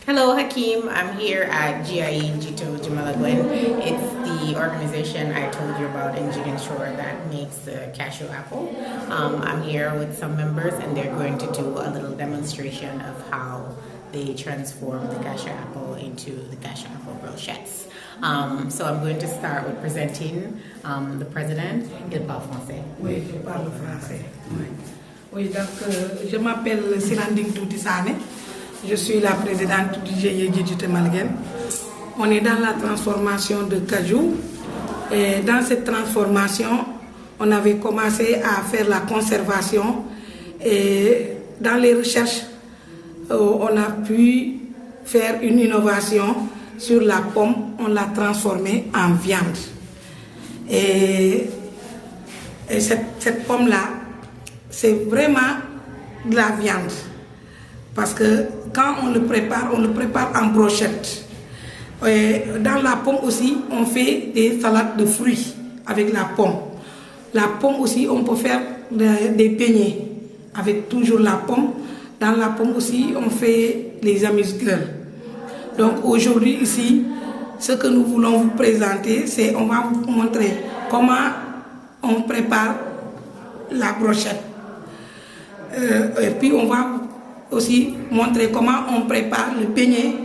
Hello, Hakeem. I'm here at GIE Jito Jamalagwen. It's the organization I told you about in Jigen Shore that makes the cashew apple. I'm here with some members and they're going to do a little demonstration of how they transform the cashew apple into the cashew apple brochettes. So I'm going to start with presenting the president. Il parle français. Oui, je parle français. Oui, donc je m'appelle Siranding Toutissane. Je suis la présidente du GIE Djidjité Malguen. On est dans la transformation de cajou. Et dans cette transformation, on avait commencé à faire la conservation. Et dans les recherches, on a pu faire une innovation sur la pomme. On l'a transformée en viande. Et cette pomme-là, c'est vraiment de la viande. Parce que quand on le prépare en brochette. Et dans la pomme aussi, on fait des salades de fruits avec la pomme. La pomme aussi, on peut faire des beignets avec toujours la pomme. Dans la pomme aussi, on fait les amuse-gueules. Donc aujourd'hui ici, ce que nous voulons vous présenter, c'est on va vous montrer comment on prépare la brochette. Et puis on va aussi montrer comment on prépare le beignet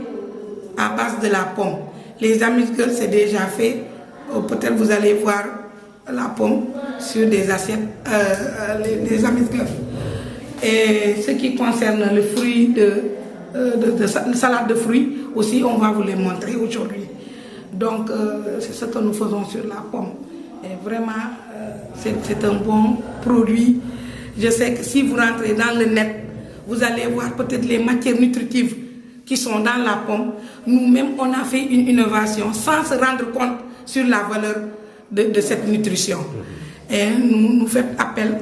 à base de la pomme. Les amuse-gueules, c'est déjà fait. Peut-être vous allez voir la pomme sur des assiettes, les amuse-gueules. Et ce qui concerne le fruit de salade de fruits, aussi on va vous les montrer aujourd'hui. Donc c'est ce que nous faisons sur la pomme. Et vraiment, c'est un bon produit. Je sais que si vous rentrez dans le net, vous allez voir peut-être les matières nutritives qui sont dans la pomme. Nous-mêmes, on a fait une innovation sans se rendre compte sur la valeur de cette nutrition. Et nous faisons appel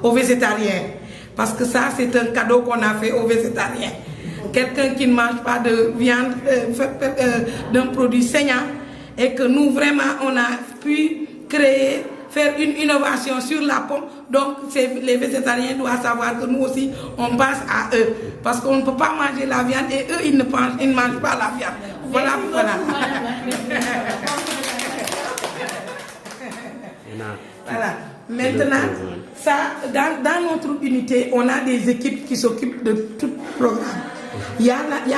aux végétariens. Parce que ça, c'est un cadeau qu'on a fait aux végétariens. Quelqu'un qui ne mange pas de viande, d'un produit saignant, et que nous, vraiment, on a pu faire une innovation sur la pomme. Donc les végétariens doivent savoir que nous aussi on passe à eux. Parce qu'on ne peut pas manger la viande et eux ils ne mangent pas la viande. Voilà. Voilà. Maintenant, ça, dans notre unité, on a des équipes qui s'occupent de tout programme. Il y a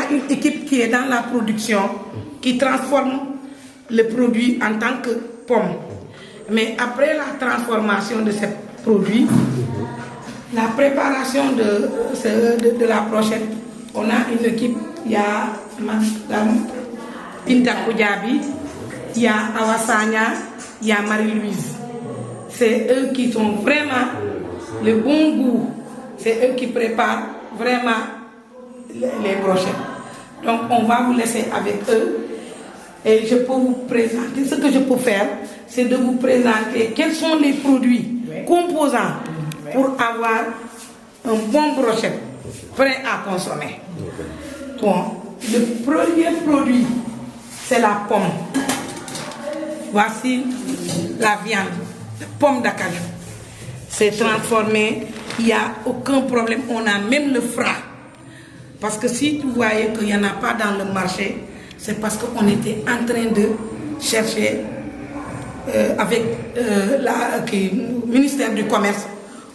une équipe qui est dans la production, qui transforme le produit en tant que pomme. Mais après la transformation de ce produit, la préparation de la brochette, on a une équipe, il y a Madame Pinta Koudjabi, il y a Awasanya, il y a Marie-Louise. C'est eux qui sont vraiment le bon goût, c'est eux qui préparent vraiment les brochettes. Donc on va vous laisser avec eux et je peux vous présenter, ce que je peux faire, c'est de vous présenter quels sont les produits composants pour avoir un bon brochette prêt à consommer. Bon, le premier produit, c'est la pomme. Voici la viande, la pomme d'acajou. C'est transformé, il n'y a aucun problème, on a même le frais. Parce que si vous voyez qu'il n'y en a pas dans le marché, c'est parce qu'on était en train de chercher avec le ministère du Commerce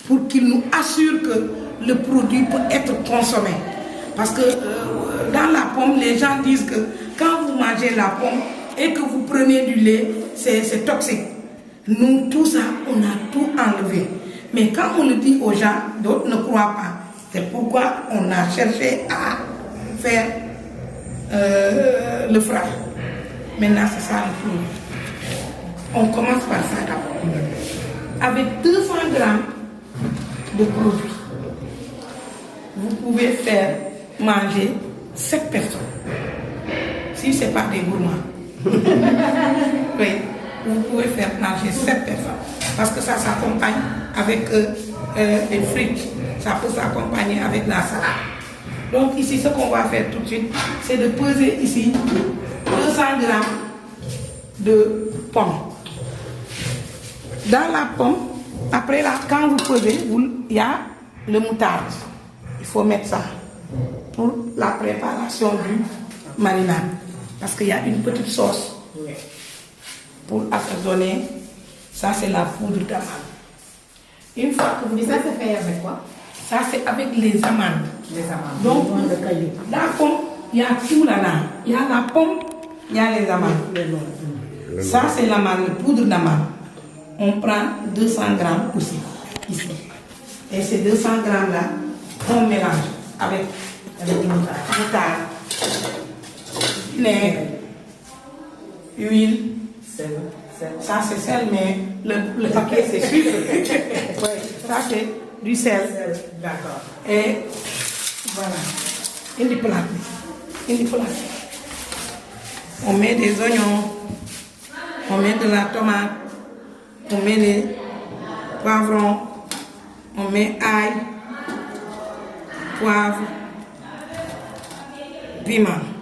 pour qu'il nous assure que le produit peut être consommé. Parce que dans la pomme, les gens disent que quand vous mangez la pomme et que vous prenez du lait, c'est toxique. Nous, tout ça, on a tout enlevé. Mais quand on le dit aux gens, d'autres ne croient pas. C'est pourquoi on a cherché à faire le frais. Maintenant, c'est ça le produit. On commence par ça d'abord. Avec 200 grammes de produit, vous pouvez faire manger 7 personnes. Si ce n'est pas des gourmands. Oui, vous pouvez faire manger 7 personnes. Parce que ça s'accompagne avec des frites. Ça peut s'accompagner avec la salade. Donc ici, ce qu'on va faire tout de suite, c'est de peser ici 200 grammes de pommes. Dans la pomme, après là, quand vous pesez, il y a le moutarde. Il faut mettre ça. pour la préparation du marinade. Parce qu'il y a une petite sauce pour assaisonner. Ça, c'est la poudre d'amande. Une fois que vous... Et ça se fait avec quoi? Ça, c'est avec les amandes. Les amandes. Donc, la pomme, il y a tout là-dedans. Il y a la pomme, il y a les amandes. Ça, c'est l'amande, poudre d'amande. On prend 200 grammes aussi, ici. Et ces 200 grammes-là, on mélange avec une moutarde, vinaigre, huile. Ça, c'est sel, mais le paquet, c'est sucre. Ça, c'est du sel. D'accord. Et voilà. Une plate. On met des oignons, on met de la tomate, on met des poivrons, on met ail, poivre, piment.